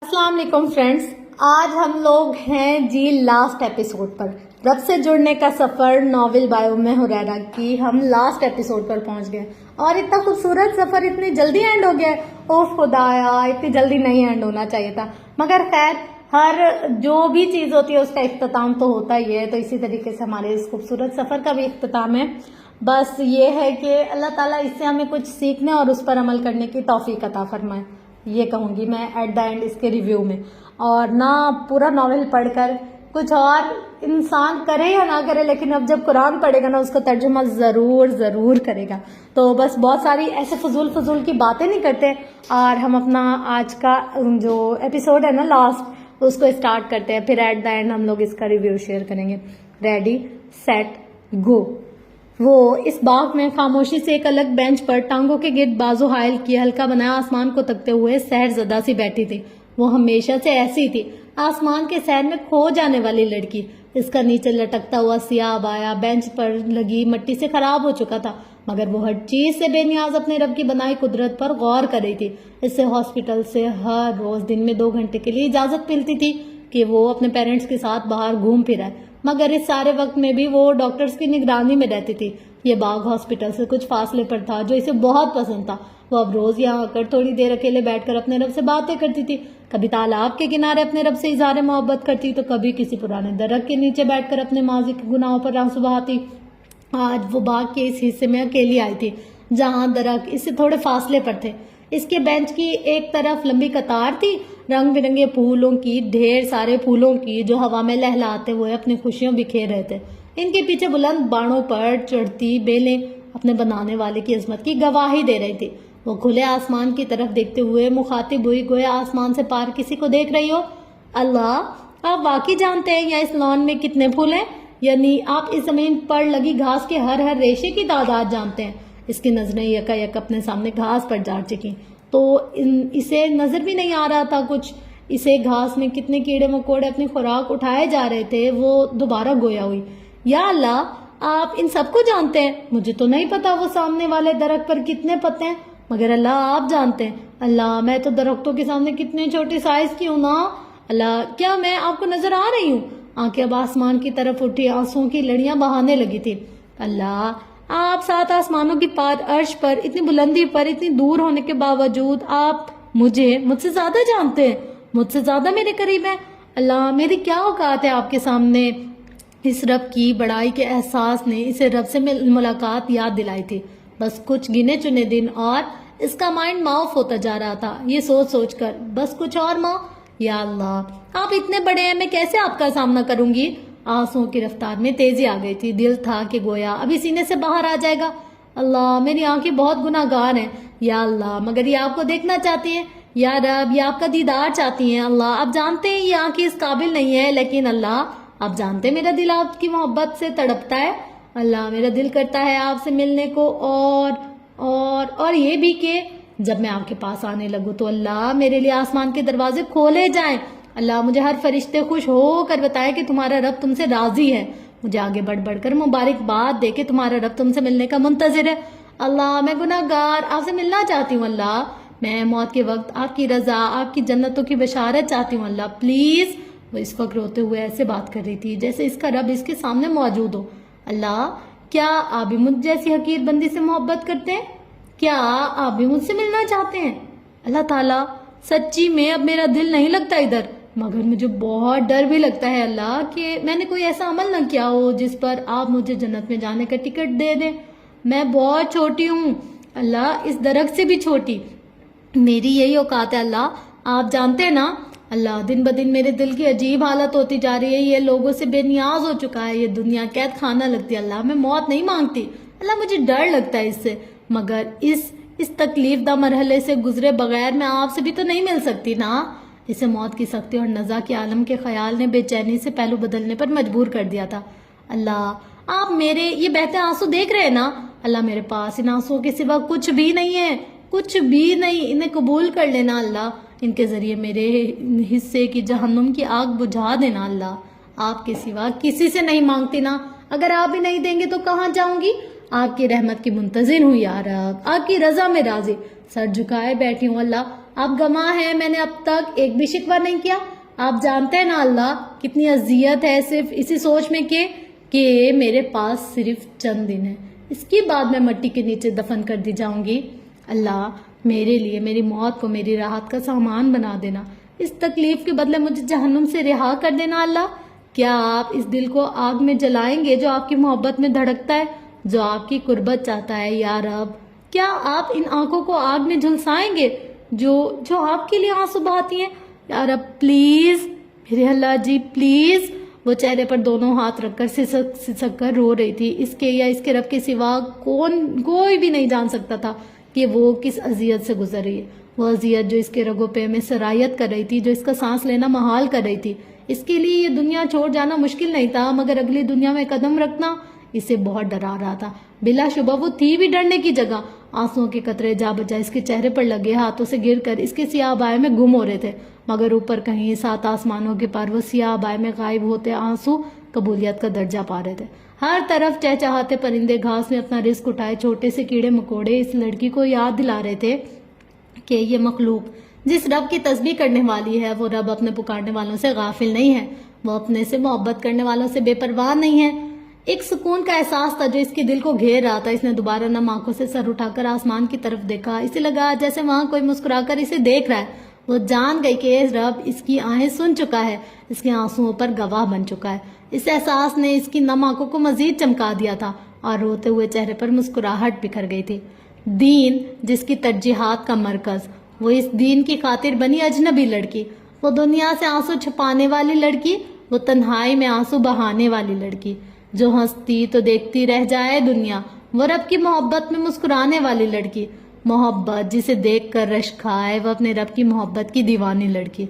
السلام علیکم فرینڈز، آج ہم لوگ ہیں جی لاسٹ ایپیسوڈ پر رب سے جڑنے کا سفر ناول بائے ام ہریرہ کی ہم لاسٹ ایپیسوڈ پر پہنچ گئے اور اتنا خوبصورت سفر اتنی جلدی اینڈ ہو گیا. اوف خدایا، اتنی جلدی نہیں اینڈ ہونا چاہیے تھا، مگر خیر ہر جو بھی چیز ہوتی ہے اس کا اختتام تو ہوتا ہی ہے. تو اسی طریقے سے ہمارے اس خوبصورت سفر کا بھی اختتام ہے. بس یہ ہے کہ اللہ تعالیٰ اس سے ہمیں کچھ سیکھنے اور اس پر عمل کرنے کی توفیق عطا فرمائے، یہ کہوں گی میں ایٹ دا اینڈ اس کے ریویو میں. اور نہ پورا ناول پڑھ کر کچھ اور انسان کرے یا نہ کرے، لیکن اب جب قرآن پڑھے گا نا اس کا ترجمہ ضرور کرے گا. تو بس بہت ساری ایسے فضول کی باتیں نہیں کرتے اور ہم اپنا آج کا جو ایپیسوڈ ہے نا لاسٹ اس کو اسٹارٹ کرتے ہیں، پھر ایٹ دا اینڈ ہم لوگ اس کا ریویو شیئر کریں گے. ریڈی سیٹ گو. وہ اس باغ میں خاموشی سے ایک الگ بینچ پر ٹانگوں کے گرد بازو حائل کیے ہلکا بنایا آسمان کو تکتے ہوئے سحر زدہ سی بیٹھی تھی. وہ ہمیشہ سے ایسی تھی، آسمان کے سحر میں کھو جانے والی لڑکی. اس کا نیچے لٹکتا ہوا سیاہ ابایا بینچ پر لگی مٹی سے خراب ہو چکا تھا، مگر وہ ہر چیز سے بے نیاز اپنے رب کی بنائی قدرت پر غور کر رہی تھی. اس سے ہاسپٹل سے ہر روز دن میں 2 گھنٹے کے لیے اجازت ملتی تھی کہ وہ اپنے پیرنٹس کے ساتھ باہر گھوم پھرائے، مگر اس سارے وقت میں بھی وہ ڈاکٹرز کی نگرانی میں رہتی تھی. یہ باغ ہاسپٹل سے کچھ فاصلے پر تھا جو اسے بہت پسند تھا. وہ اب روز یہاں آ کر تھوڑی دیر اکیلے بیٹھ کر اپنے رب سے باتیں کرتی تھی. کبھی تالاب کے کنارے اپنے رب سے اظہار محبت کرتی تو کبھی کسی پرانے درخت کے نیچے بیٹھ کر اپنے ماضی کے گناہوں پر آنسو بہاتی. آج وہ باغ کے اس حصے میں اکیلی آئی تھی جہاں درخت اس سے تھوڑے فاصلے پر تھے. اس کے بینچ کی ایک طرف لمبی قطار تھی، رنگ برنگے پھولوں کی، ڈھیر سارے پھولوں کی جو ہوا میں لہلاتے ہوئے اپنی خوشیوں بکھیر رہے تھے. ان کے پیچھے بلند باڑوں پر چڑھتی بیلیں اپنے بنانے والے کی عظمت کی گواہی دے رہی تھی. وہ کھلے آسمان کی طرف دیکھتے ہوئے مخاطب ہوئی گویا آسمان سے پار کسی کو دیکھ رہی ہو. اللہ، آپ واقعی جانتے ہیں یا اس لان میں کتنے پھول ہیں؟ یعنی آپ اس زمین پر لگی گھاس کے ہر ریشے کی تعداد جانتے ہیں؟ اس کی نظریں یکا یک اپنے سامنے گھاس پر جا چکی تو اسے نظر بھی نہیں آ رہا تھا کچھ. اسے گھاس میں کتنے کیڑے مکوڑے اپنی خوراک اٹھائے جا رہے تھے. وہ دوبارہ گویا ہوئی، یا اللہ، آپ ان سب کو جانتے ہیں. مجھے تو نہیں پتا وہ سامنے والے درخت پر کتنے پتے ہیں، مگر اللہ آپ جانتے ہیں. اللہ، میں تو درختوں کے سامنے کتنے چھوٹے سائز کی ہوں نا. اللہ، کیا میں آپ کو نظر آ رہی ہوں؟ آنکھیں اب آسمان کی طرف اٹھی آنسوؤں کی لڑیاں بہانے لگی تھی. اللہ، آپ 7 آسمانوں کی پار عرش پر اتنی بلندی پر اتنی دور ہونے کے باوجود آپ مجھ سے زیادہ جانتے ہیں، مجھ سے زیادہ میرے قریب ہیں. اللہ، میری کیا اوقات ہے آپ کے سامنے. اس رب کی بڑائی کے احساس نے اسے رب سے ملاقات یاد دلائی تھی. بس کچھ گنے چنے دن اور اس کا مائنڈ معاف ہوتا جا رہا تھا، یہ سوچ کر بس کچھ اور ماں. یا اللہ، آپ اتنے بڑے ہیں، میں کیسے آپ کا سامنا کروں گی. آنسوؤں کی رفتار میں تیزی آ گئی تھی. دل تھا کہ گویا ابھی سینے سے باہر آ جائے گا. اللہ، میری آنکھیں بہت گناہ گار ہیں یا اللہ، مگر یہ آپ کو دیکھنا چاہتی ہیں. یا رب، یہ آپ کا دیدار چاہتی ہیں. اللہ، آپ جانتے ہیں یہ آنکھیں اس قابل نہیں ہے، لیکن اللہ آپ جانتے ہیں میرا دل آپ کی محبت سے تڑپتا ہے. اللہ، میرا دل کرتا ہے آپ سے ملنے کو اور یہ بھی کہ جب میں آپ کے پاس آنے لگوں تو اللہ میرے لیے آسمان کے دروازے کھولے جائیں. اللہ، مجھے ہر فرشتے خوش ہو کر بتائے کہ تمہارا رب تم سے راضی ہے. مجھے آگے بڑھ کر مبارکباد دے کہ تمہارا رب تم سے ملنے کا منتظر ہے. اللہ، میں گناہ گار آپ سے ملنا چاہتی ہوں. اللہ، میں موت کے وقت آپ کی رضا، آپ کی جنتوں کی بشارت چاہتی ہوں. اللہ پلیز. وہ اس وقت روتے ہوئے ایسے بات کر رہی تھی جیسے اس کا رب اس کے سامنے موجود ہو. اللہ، کیا آپ بھی مجھ جیسی حقیر بندی سے محبت کرتے ہیں؟ کیا آپ بھی مجھ سے ملنا چاہتے ہیں؟ اللہ تعالیٰ، سچی میں اب میرا دل نہیں لگتا ادھر، مگر مجھے بہت ڈر بھی لگتا ہے اللہ کہ میں نے کوئی ایسا عمل نہ کیا ہو جس پر آپ مجھے جنت میں جانے کا ٹکٹ دے دیں. میں بہت چھوٹی ہوں اللہ، اس درخت سے بھی چھوٹی. میری یہی اوقات ہے اللہ، آپ جانتے ہیں نا. اللہ، دن بدن میرے دل کی عجیب حالت ہوتی جا رہی ہے. یہ لوگوں سے بے نیاز ہو چکا ہے، یہ دنیا قید خانہ لگتی ہے. اللہ، میں موت نہیں مانگتی اللہ، مجھے ڈر لگتا ہے اس سے، مگر اس تکلیف دہ مرحلے سے گزرے بغیر میں آپ سے بھی تو نہیں مل سکتی نا. اسے موت کی سختی اور نزا کے عالم کے خیال نے بے چینی سے پہلو بدلنے پر مجبور کر دیا تھا. اللہ، آپ میرے یہ بہتے آنسو دیکھ رہے ہیں نا. اللہ، میرے پاس ان آنسوؤں کے سوا کچھ بھی نہیں ہے، کچھ بھی نہیں. انہیں قبول کر لینا اللہ، ان کے ذریعے میرے حصے کی جہنم کی آگ بجھا دینا. اللہ، آپ کے سوا کسی سے نہیں مانگتی نا. اگر آپ بھی نہیں دیں گے تو کہاں جاؤں گی. آپ کی رحمت کی منتظر ہوں یا رب، آپ کی رضا میں راضی. سر جھکائے بیٹھی ہوں اللہ، آپ گواہ ہیں، میں نے اب تک ایک بھی شکوہ نہیں کیا. آپ جانتے ہیں نا اللہ کتنی اذیت ہے صرف اسی سوچ میں کہ میرے پاس صرف چند دن ہیں، اس کے بعد میں مٹی کے نیچے دفن کر دی جاؤں گی. اللہ میرے لیے میری موت کو میری راحت کا سامان بنا دینا، اس تکلیف کے بدلے مجھے جہنم سے رہا کر دینا. اللہ کیا آپ اس دل کو آگ میں جلائیں گے جو آپ کی محبت میں دھڑکتا ہے، جو آپ کی قربت چاہتا ہے یا رب؟ کیا آپ ان آنکھوں کو آگ میں جھلسائیں گے جو آپ کے لیے آنسو بہاتی ہیں؟ یا رب پلیز میرے اللہ جی پلیز. وہ چہرے پر دونوں ہاتھ رکھ کر سسک کر رو رہی تھی. اس کے یا اس کے رب کے سوا کوئی بھی نہیں جان سکتا تھا کہ وہ کس اذیت سے گزر رہی ہے. وہ اذیت جو اس کے رگوں پہ میں سرایت کر رہی تھی، جو اس کا سانس لینا محال کر رہی تھی. اس کے لیے یہ دنیا چھوڑ جانا مشکل نہیں تھا، مگر اگلی دنیا میں قدم رکھنا اسے بہت ڈرا رہا تھا. بلا شبہ وہ تھی بھی ڈرنے کی جگہ. آنسوؤں کے قطرے جا بجا اس کے چہرے پر لگے، ہاتھوں سے گر کر اس کے سیاہ بائے میں گم ہو رہے تھے، مگر اوپر کہیں 7 آسمانوں کے پار وہ سیاہ بائے میں غائب ہوتے آنسو قبولیت کا درجہ پا رہے تھے. ہر طرف چہچہاتے پرندے گھاس میں اپنا رزق اٹھائے چھوٹے سے کیڑے مکوڑے اس لڑکی کو یاد دلا رہے تھے کہ یہ مخلوق جس رب کی تسبیح کرنے والی ہے، وہ رب اپنے پکارنے والوں سے غافل نہیں ہے، وہ اپنے سے محبت کرنے والوں سے بے پرواہ نہیں ہے. ایک سکون کا احساس تھا جو اس کے دل کو گھیر رہا تھا. اس نے دوبارہ نم آنکھوں سے سر اٹھا کر آسمان کی طرف دیکھا. اسے لگا جیسے وہاں کوئی مسکرا کر اسے دیکھ رہا ہے. وہ جان گئی کہ رب اس کی آہیں سن چکا ہے، اس کے آنسوؤں پر گواہ بن چکا ہے. اس احساس نے اس کی نم آنکھوں کو مزید چمکا دیا تھا اور روتے ہوئے چہرے پر مسکراہٹ بکھر گئی تھی. دین جس کی ترجیحات کا مرکز، وہ اس دین کی خاطر بنی اجنبی لڑکی، وہ دنیا سے آنسو چھپانے والی لڑکی، وہ تنہائی میں آنسو بہانے والی لڑکی، جو ہنستی تو دیکھتی رہ جائے دنیا، وہ رب کی محبت میں مسکرانے والی لڑکی، محبت جسے دیکھ کر رشک آئے، وہ اپنے رب کی محبت کی دیوانی لڑکی،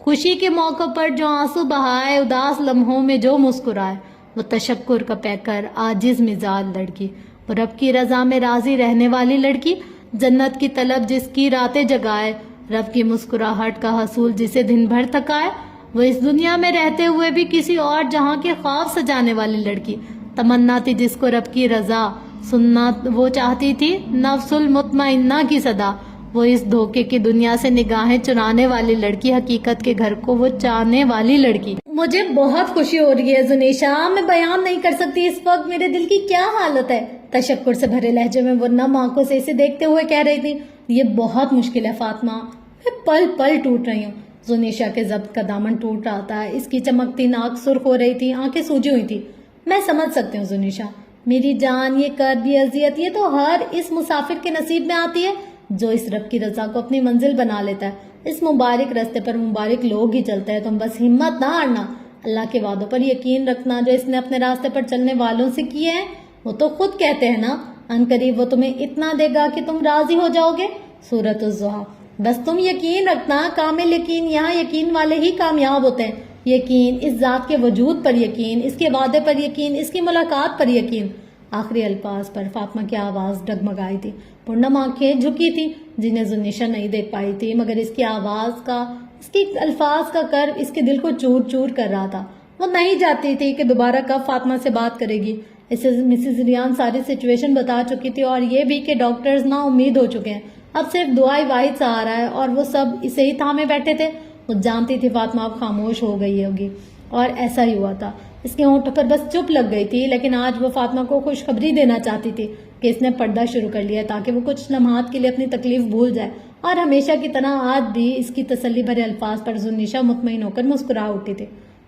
خوشی کے موقع پر جو آنسو بہائے، اداس لمحوں میں جو مسکرائے، وہ تشکر کا پیکر عاجز مزاج لڑکی، وہ رب کی رضا میں راضی رہنے والی لڑکی، جنت کی طلب جس کی راتیں جگائے، رب کی مسکراہٹ کا حصول جسے دن بھر تھکائے، وہ اس دنیا میں رہتے ہوئے بھی کسی اور جہاں کے خواب سجانے والی لڑکی، تمنا تھی جس کو رب کی رضا سننا وہ چاہتی تھی، نفس المطمئنہ کی صدا، وہ اس دھوکے کی دنیا سے نگاہیں چرانے والی لڑکی، حقیقت کے گھر کو وہ چاہنے والی لڑکی. مجھے بہت خوشی ہو رہی ہے زنیشا، میں بیان نہیں کر سکتی اس وقت میرے دل کی کیا حالت ہے. تشکر سے بھرے لہجے میں وہ نم آنکھوں سے اسے دیکھتے ہوئے کہہ رہی تھی، یہ بہت مشکل ہے فاطمہ، میں پل پل ٹوٹ رہی ہوں. زنیشا کے ضبط کا دامن ٹوٹ رہا تھا، اس کی چمکتی ناک سرخ ہو رہی تھی، آنکھیں سوجی ہوئی تھی. میں سمجھ سکتی ہوں زنیشا، میری جان، یہ کرب، یہ اذیت، یہ تو ہر اس مسافر کے نصیب میں آتی ہے جو اس رب کی رضا کو اپنی منزل بنا لیتا ہے. اس مبارک راستے پر مبارک لوگ ہی چلتے ہیں. تم بس ہمت نہ ہارنا، اللہ کے وعدوں پر یقین رکھنا جو اس نے اپنے راستے پر چلنے والوں سے کیے ہیں. وہ تو خود کہتے ہیں نا، ان قریب وہ تمہیں اتنا دے گا کہ تم راضی ہو جاؤ گے. سورۃ الضحیٰ. بس تم یقین رکھنا، کامل یقین، یہاں یقین والے ہی کامیاب ہوتے ہیں. یقین، اس ذات کے وجود پر یقین، اس کے وعدے پر یقین، اس کی ملاقات پر یقین. آخری الفاظ پر فاطمہ کی آواز ڈگمگائی تھی، پرنم آنکھیں جھکی تھی جنہیں زنیشا نہیں دیکھ پائی تھی، مگر اس کی آواز کا، اس کے الفاظ کا کرب اس کے دل کو چور چور کر رہا تھا. وہ نہیں جانتی تھی کہ دوبارہ کب فاطمہ سے بات کرے گی. اسے مسز ریان ساری سچویشن بتا چکی تھی اور یہ بھی کہ ڈاکٹرز نا امید ہو چکے ہیں. اب صرف دعائی واحد سہارا ہے اور وہ سب اسے ہی تھامے بیٹھے تھے. وہ جانتی تھی فاطمہ اب خاموش ہو گئی ہوگی اور ایسا ہی ہوا تھا. اس کے ہونٹوں پر بس چپ لگ گئی تھی، لیکن آج وہ فاطمہ کو خوشخبری دینا چاہتی تھی کہ اس نے پردہ شروع کر لیا تاکہ وہ کچھ لمحات کے لیے اپنی تکلیف بھول جائے. اور ہمیشہ کی طرح آج بھی اس کی تسلی بھرے الفاظ پر زنیشا مطمئن ہو کر مسکرا اٹھی تھی.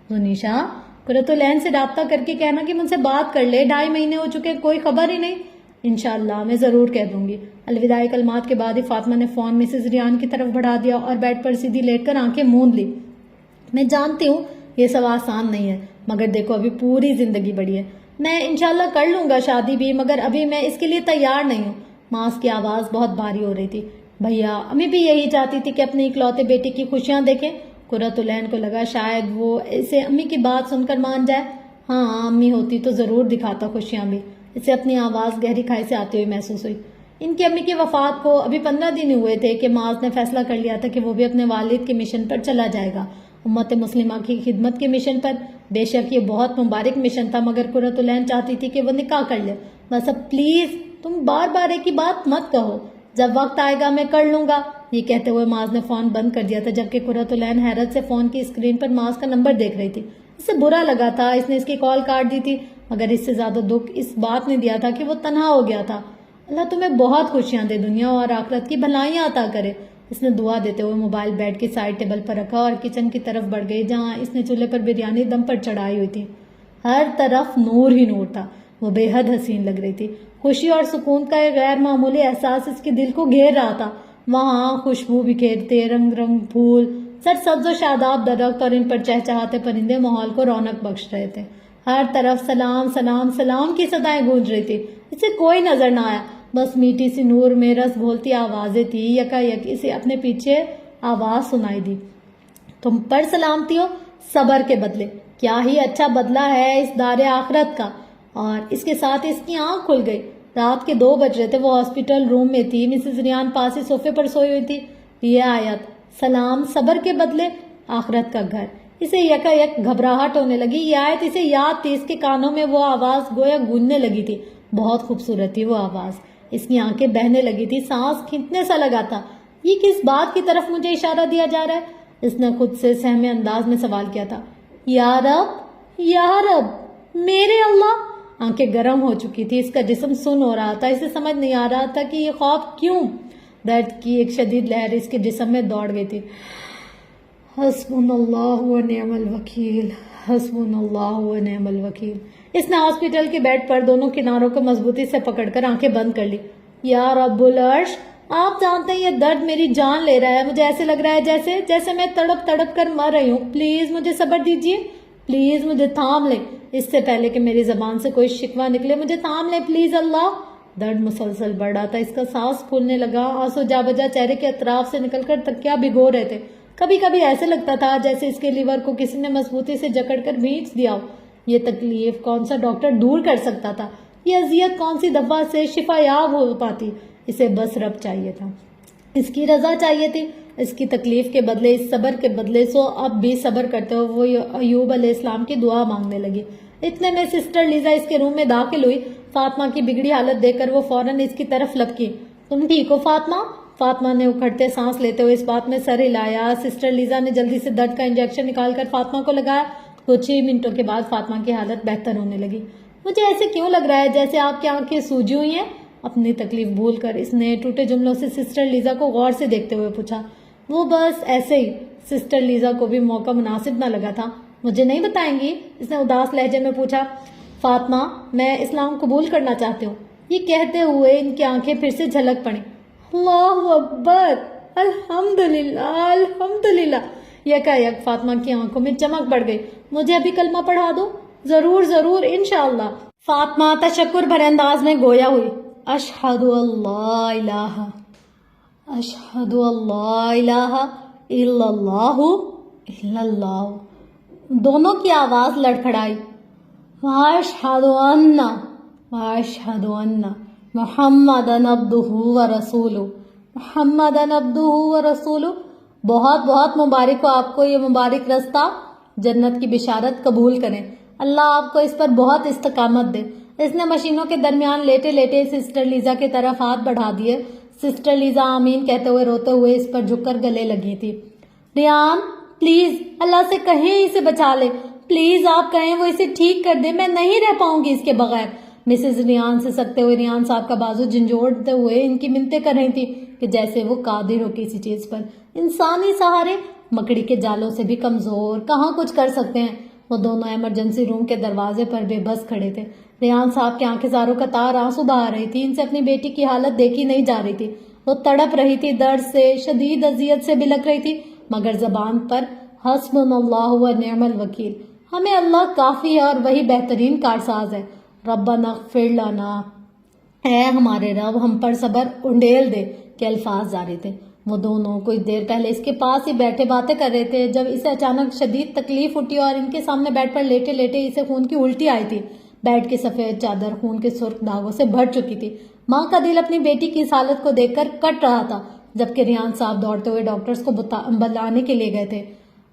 زنیشا، قرۃ العین سے رابطہ کر کے کہنا کہ مجھ سے بات کر لے، 2.5 مہینے ہو چکے، کوئی خبر ہی نہیں. انشاءاللہ میں ضرور کہہ دوں گی. الوداعی کلمات کے بعد ہی فاطمہ نے فون مسز ریان کی طرف بڑھا دیا اور بیڈ پر سیدھی لیٹ کر آنکھیں موند لی. میں جانتی ہوں یہ سب آسان نہیں ہے، مگر دیکھو ابھی پوری زندگی بڑی ہے. میں انشاءاللہ کر لوں گا شادی بھی، مگر ابھی میں اس کے لیے تیار نہیں ہوں. ماس کی آواز بہت بھاری ہو رہی تھی. بھیا، امی بھی یہی چاہتی تھی کہ اپنے اکلوتے بیٹے کی خوشیاں دیکھیں. قرۃ العین کو لگا شاید وہ اسے امی کی بات سن کر مان جائے. ہاں، امی ہوتی تو ضرور دکھاتا خوشیاں بھی. اسے اپنی آواز گہری کھائی سے آتی ہوئی محسوس ہوئی. ان کی امی کی وفات کو ابھی 15 دن ہوئے تھے کہ معاذ نے فیصلہ کر لیا تھا کہ وہ بھی اپنے والد کے مشن پر چلا جائے گا، امت مسلمہ کی خدمت کے مشن پر. بے شک یہ بہت مبارک مشن تھا، مگر قرۃ العین چاہتی تھی کہ وہ نکاح کر لے. بس اب پلیز تم بار بار ایک ہی بات مت کہو. جب وقت آئے گا میں کر لوں گا. یہ کہتے ہوئے معاذ نے فون بند کر دیا تھا، جبکہ قرۃ العین حیرت سے فون کی اسکرین پر معاذ کا نمبر دیکھ رہی تھی۔ اسے برا لگا تھا، اس نے اس کی کال کاٹ دی تھی، مگر اس سے زیادہ دکھ اس بات نے دیا تھا کہ وہ تنہا ہو گیا تھا۔ اللہ تمہیں بہت خوشیاں دے، دنیا اور آخرت کی بھلائیاں عطا کرے۔ اس نے دعا دیتے ہوئے موبائل بیڈ کی سائڈ ٹیبل پر رکھا اور کچن کی طرف بڑھ گئی، جہاں اس نے چولہے پر بریانی دم پر چڑھائی ہوئی تھی۔ ہر طرف نور ہی نور تھا، وہ بے حد حسین لگ رہی تھی۔ خوشی اور سکون کا ایک غیر معمولی احساس اس کے دل کو گھیر رہا تھا۔ وہاں خوشبو بکھیرتے رنگ رنگ پھول، سرسبز و شاداب درخت اور ان پر چہچہاتے پرندے ماحول کو رونق بخش رہے تھے۔ ہر طرف سلام سلام سلام کی صدائیں گونج رہی تھی۔ اسے کوئی نظر نہ آیا، بس میٹھی سی نور میں رس گھولتی آوازیں تھی۔ یکا یک اسے اپنے پیچھے آواز سنائی دی، تم پر سلامتی ہو صبر کے بدلے، کیا ہی اچھا بدلہ ہے اس دار آخرت کا۔ اور اس کے ساتھ اس کی آنکھ کھل گئی۔ رات کے 2 بج رہے تھے، وہ ہاسپٹل روم میں تھی، مسز ریان پاس ہی صوفے پر سوئی ہوئی تھی۔ یہ آیت سلام صبر کے بدلے آخرت کا گھر، اسے یکا یک گھبراہٹ ہونے لگی۔ یہ آیت اسے یاد تھی، اس کے کانوں میں وہ آواز گویا گونجنے لگی تھی۔ بہت خوبصورت تھی وہ آواز، اس کی آنکھیں بہنے لگی تھی، سانس کھینچنے سا لگا تھا۔ یہ کس بات کی طرف مجھے اشارہ دیا جا رہا ہے؟ اس نے خود سے سہمے انداز میں سوال کیا تھا۔ یا رب، یا رب، میرے اللہ! آنکھیں گرم ہو چکی تھی، اس کا جسم سن ہو رہا تھا، اسے سمجھ نہیں آ رہا تھا کہ یہ خوف کیوں۔ درد کی ایک شدید لہر اس کے جسم میں دوڑ گئی تھی۔ حسبنا اللہ و نعم الوکیل، حسبنا اللہ و نعم الوکیل۔ اس نے ہاسپٹل کے بیڈ پر دونوں کناروں کو مضبوطی سے پکڑ کر آنکھیں بند کر لی۔ یا رب العرش، آپ جانتے ہیں یہ درد میری جان لے رہا ہے، مجھے ایسے لگ رہا ہے جیسے میں تڑپ تڑپ کر مر رہی ہوں۔ پلیز مجھے صبر دیجیے، پلیز مجھے تھام لیں، اس سے پہلے کہ میری زبان سے کوئی شکوہ نکلے مجھے تھام لیں پلیز اللہ۔ درد مسلسل بڑھ رہا تھا، اس کا سانس پھولنے لگا، آنسو جا بجا چہرے کے اطراف سے نکل کر تکیا بھگو رہے تھے۔ کبھی کبھی ایسے لگتا تھا جیسے اس کے لیور کو کسی نے مضبوطی سے جکڑ کر بھینچ دیا ہو۔ یہ تکلیف کون سا ڈاکٹر دور کر سکتا تھا؟ یہ اذیت کون سی دوا سے شفا یاب ہو پاتی؟ اسے بس رب چاہیے تھا، اس کی رضا چاہیے تھی۔ اس کی تکلیف کے بدلے، اس صبر کے بدلے سو اب بھی صبر کرتے ہوئے وہ ایوب علیہ السلام کی دعا مانگنے لگی۔ اتنے میں سسٹر لیزا اس کے روم میں داخل ہوئی۔ فاطمہ کی بگڑی حالت دیکھ کر وہ فوراً اس کی طرف لپکی۔ تم ٹھیک ہو فاطمہ؟ فاطمہ نے اکھڑتے سانس لیتے ہوئے اس بات میں سر ہلایا۔ سسٹر لیزا نے جلدی سے درد کا انجیکشن نکال کر فاطمہ کو لگایا۔ کچھ ہی منٹوں کے بعد فاطمہ کی حالت بہتر ہونے لگی۔ مجھے ایسے کیوں لگ رہا ہے جیسے آپ کی آنکھیں سوجی ہوئی ہیں؟ اپنی تکلیف بھول کر اس نے ٹوٹے جملوں سے سسٹر لیزا کو غور سے دیکھتے ہوئے پوچھا۔ وہ بس ایسے ہی۔ سسٹر لیزا کو بھی موقع مناسب نہ لگا تھا۔ مجھے نہیں بتائیں گی؟ اس نے اداس لہجے میں پوچھا۔ فاطمہ، میں اسلام قبول کرنا چاہتی ہوں۔ یہ کہتے ہوئے ان کی آنکھیں پھر سے جھلک پڑیں۔ اللہ اکبر، الحمدللہ الحمدللہ۔ یکا یک فاطمہ کی آنکھوں میں چمک بڑھ گئی۔ مجھے ابھی کلمہ پڑھا دو۔ ضرور ضرور، انشاءاللہ۔ فاطمہ تشکر بھرے انداز میں گویا ہوئی۔ اشہد اللہ الہ، اشہد اللہ الہ الا اللہ الا اللہ۔ دونوں کی آواز لڑکھڑائی۔ واشہد ان محمدن عبدہ ورسولہ، محمدن عبدہ ورسولہ۔ بہت بہت مبارک ہو آپ کو، یہ مبارک رستہ جنت کی بشارت قبول کریں۔ اللہ آپ کو اس پر بہت استقامت دے۔ اس نے مشینوں کے درمیان لیٹے لیٹے سسٹر لیزا کی طرف ہاتھ بڑھا دیے۔ سسٹر لیزا آمین کہتے ہوئے روتے ہوئے اس پر جھک کر گلے لگی تھی۔ ریان، پلیز اللہ سے کہیں اسے بچا لے، پلیز آپ کہیں وہ اسے ٹھیک کر دے، میں نہیں رہ پاؤں گی اس کے بغیر۔ مسز ریان سے سکتے ہوئے ریان صاحب کا بازو جھنجھوڑتے ہوئے ان کی منتیں کر رہی تھی کہ جیسے وہ قادر ہو کسی چیز پر۔ انسانی سہارے مکڑی کے جالوں سے بھی کمزور، کہاں کچھ کر سکتے ہیں۔ وہ دونوں ایمرجنسی روم کے دروازے پر بے بس کھڑے تھے۔ ریان صاحب کی آنکھیں زاروں قطار آنسو بہا رہی تھی، ان سے اپنی بیٹی کی حالت دیکھی نہیں جا رہی تھی۔ وہ تڑپ رہی تھی، درد سے، شدید اذیت سے بلک رہی تھی، مگر زبان پر حسبنا اللہ و نعم الوکیل، ہمیں اللہ کافی ہے اور وہی بہترین کارساز ہے۔ ربنا اغفر لنا، اے ہمارے رب ہم پر صبر انڈیل دے کے الفاظ جاری تھے۔ وہ دونوں کچھ دیر پہلے اس کے پاس ہی بیٹھے باتیں کر رہے تھے جب اسے اچانک شدید تکلیف اٹھی اور ان کے سامنے بیڈ پر لیٹے لیٹے اسے خون کی الٹی آئی تھی۔ بیڈ کی سفید چادر خون کے سرخ داغوں سے بھر چکی تھی۔ ماں کا دل اپنی بیٹی کی اس حالت کو دیکھ کر کٹ رہا تھا، جبکہ ریان صاحب دوڑتے ہوئے ڈاکٹرز کو بلانے کے لیے گئے تھے۔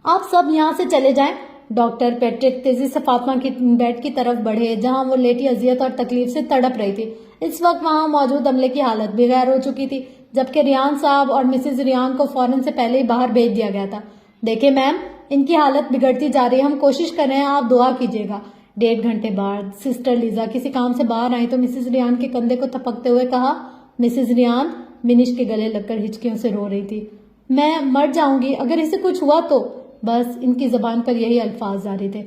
آپ سب یہاں سے چلے جائیں۔ ڈاکٹر پیٹرک تیزی سے فاطمہ کی بیڈ کی طرف بڑھے جہاں وہ لیٹی اذیت اور تکلیف سے تڑپ رہی تھی۔ اس وقت وہاں موجود عملے کی حالت بھی غیر ہو چکی تھی۔ جبکہ ریان صاحب اور مسز ریان کو فوراً سے پہلے ہی باہر بھیج دیا گیا تھا۔ دیکھیں میم، ان کی حالت بگڑتی جا رہی ہے، ہم کوشش کر رہے ہیں، آپ دعا کیجیے گا۔ 1.5 گھنٹے بعد سسٹر لیزا کسی کام سے باہر آئی تو مسز ریان کے کندھے کو تھپکتے ہوئے کہا۔ مسز ریان ونش کے گلے لگ کر ہچکیوں سے رو رہی تھی۔ میں مر جاؤں گی اگر اسے کچھ ہوا تو، بس ان کی زبان پر یہی الفاظ جاری تھے،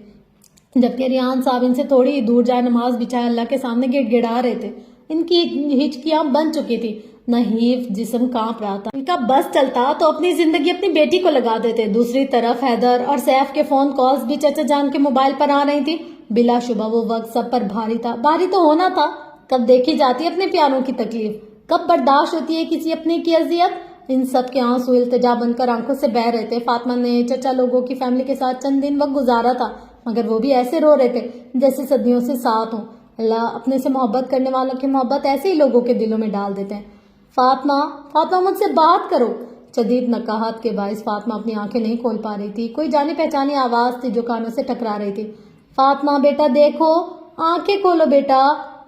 جبکہ ریان صاحب ان سے تھوڑی ہی دور جائے نماز بچھائے اللہ کے سامنے گڑ گڑا رہے تھے۔ ان کی ہچکیاں بن چکی تھی، نحیف جسم کانپ رہا تھا۔ ان کا بس چلتا تو اپنی زندگی اپنی بیٹی کو لگا دیتے۔ دوسری طرف حیدر اور سیف کے فون کالز بھی چچا جان کے موبائل پر آ رہی تھی۔ بلا شبہ وہ وقت سب پر بھاری تھا، بھاری تو ہونا تھا۔ کب دیکھی جاتی ہے اپنے پیاروں کی تکلیف، کب برداشت ہوتی ہے کسی اپنے کی اذیت؟ ان سب کے آنسو التجا بن کر آنکھوں سے بہہ رہے تھے۔ فاطمہ نے چچا لوگوں کی فیملی کے ساتھ چند دن وقت گزارا تھا، مگر وہ بھی ایسے رو رہے تھے جیسے صدیوں سے ساتھ ہوں۔ اللہ اپنے سے محبت کرنے والوں کی محبت ایسے ہی لوگوں کے دلوں میں ڈال دیتے ہیں۔ فاطمہ مجھ سے بات کرو۔ شدید نکاہت کے باعث فاطمہ اپنی آنکھیں نہیں کھول پا رہی تھی۔ کوئی جانے پہچانی آواز تھی جو کانوں سے ٹکرا رہی تھی۔ فاطمہ بیٹا دیکھو، آنکھیں کھولو بیٹا،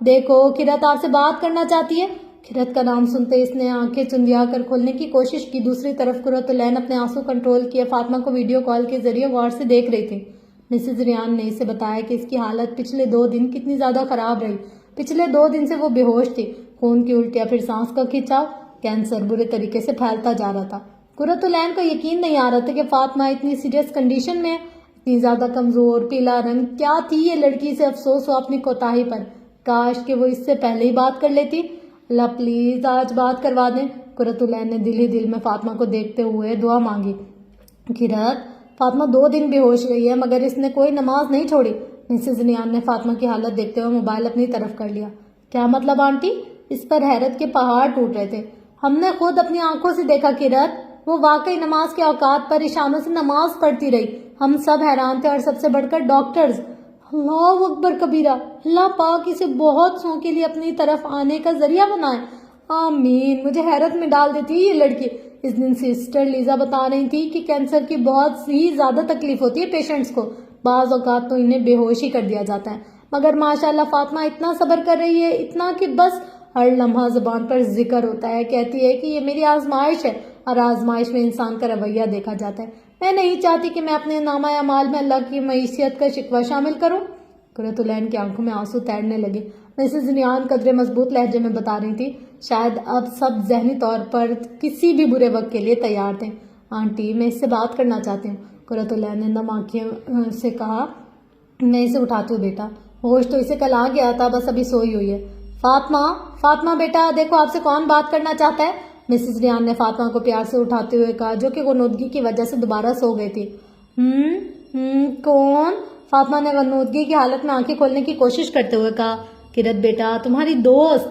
دیکھو قرت آپ سے بات کرنا چاہتی ہے۔ قرت کا نام سنتے اس نے آنکھیں چندیا کر کھولنے کی کوشش کی۔ دوسری طرف قرۃ العین اپنے آنسو کنٹرول کیے فاطمہ کو ویڈیو کال کے ذریعے غور سے دیکھ رہی تھی۔ مسز ریان نے اسے بتایا کہ اس کی حالت پچھلے 2 دن کتنی زیادہ خراب رہی۔ پچھلے 2 دن سے وہ بے ہوش تھی، خون کی الٹیاں، پھر سانس کا کھنچاؤ، کینسر برے طریقے سے پھیلتا جا رہا تھا۔ قرۃ العین کو یقین نہیں آ رہا تھا کہ فاطمہ اتنی سیریس کنڈیشن میں ہے، اتنی زیادہ کمزور، پیلا رنگ، کیا تھی یہ لڑکی؟ سے افسوس ہو اپنی کوتاہی پر، کاش کہ وہ اس سے پہلے ہی بات کر لیتی۔ اللہ پلیز آج بات کروا دیں۔ قرۃ العین نے دل ہی دل میں فاطمہ کو دیکھتے ہوئے دعا مانگی۔ قرۃ، فاطمہ 2 دن بے ہوش رہی ہے مگر اس نے کوئی نماز نہیں چھوڑی۔ مسز ریان نے فاطمہ کی حالت دیکھتے ہوئے موبائل اپنی طرف کر لیا۔ کیا مطلب آنٹی؟ اس پر حیرت کے پہاڑ ٹوٹ رہے تھے۔ ہم نے خود اپنی آنکھوں سے دیکھا قرۃ، وہ واقعی نماز کے اوقات پر اشاروں سے نماز پڑھتی رہی۔ ہم سب حیران تھے اور سب سے بڑھ کر ڈاکٹرز۔ اللہ اکبر کبیرہ، اللہ پاک اسے بہت سو کے لیے اپنی طرف آنے کا ذریعہ بنائے، آمین۔ مجھے حیرت میں ڈال دیتی ہے یہ لڑکی۔ اس دن سسٹر لیزا بتا رہی تھی کہ کینسر کی بہت ہی زیادہ تکلیف ہوتی ہے پیشنٹس کو، بعض اوقات تو انہیں بے ہوش ہی کر دیا جاتا ہے، مگر ماشاءاللہ فاطمہ اتنا صبر کر رہی ہے، اتنا کہ بس ہر لمحہ زبان پر ذکر ہوتا ہے، کہتی ہے کہ یہ میری آزمائش ہے، اور آزمائش میں انسان کا رویہ دیکھا جاتا ہے۔ میں نہیں چاہتی کہ میں اپنے نامہ اعمال میں اللہ کی معیشت کا شکوہ شامل کروں۔ قرۃ العین کی آنکھوں میں آنسو تیرنے لگے۔ مسز ریان قدرے مضبوط لہجے میں بتا رہی تھی، شاید اب سب ذہنی طور پر کسی بھی برے وقت کے لیے تیار تھے۔ آنٹی میں اس سے بات کرنا چاہتی ہوں۔ قرۃ العین نے نم آنکھوں سے کہا۔ میں اسے اٹھاتی ہوں بیٹا، ہوش تو اسے کل آ گیا تھا، بس ابھی سوئی ہوئی ہے۔ فاطمہ بیٹا دیکھو آپ سے کون بات کرنا چاہتا ہے؟ مسز ریان نے فاطمہ کو پیار سے اٹھاتے ہوئے کہا، جو کہ غنودگی کی وجہ سے دوبارہ سو گئی تھی۔ کون؟ فاطمہ نے غنودگی کی حالت میں آنکھیں کھولنے کی کوشش کرتے ہوئے کہا، قرۃ بیٹا تمہاری دوست۔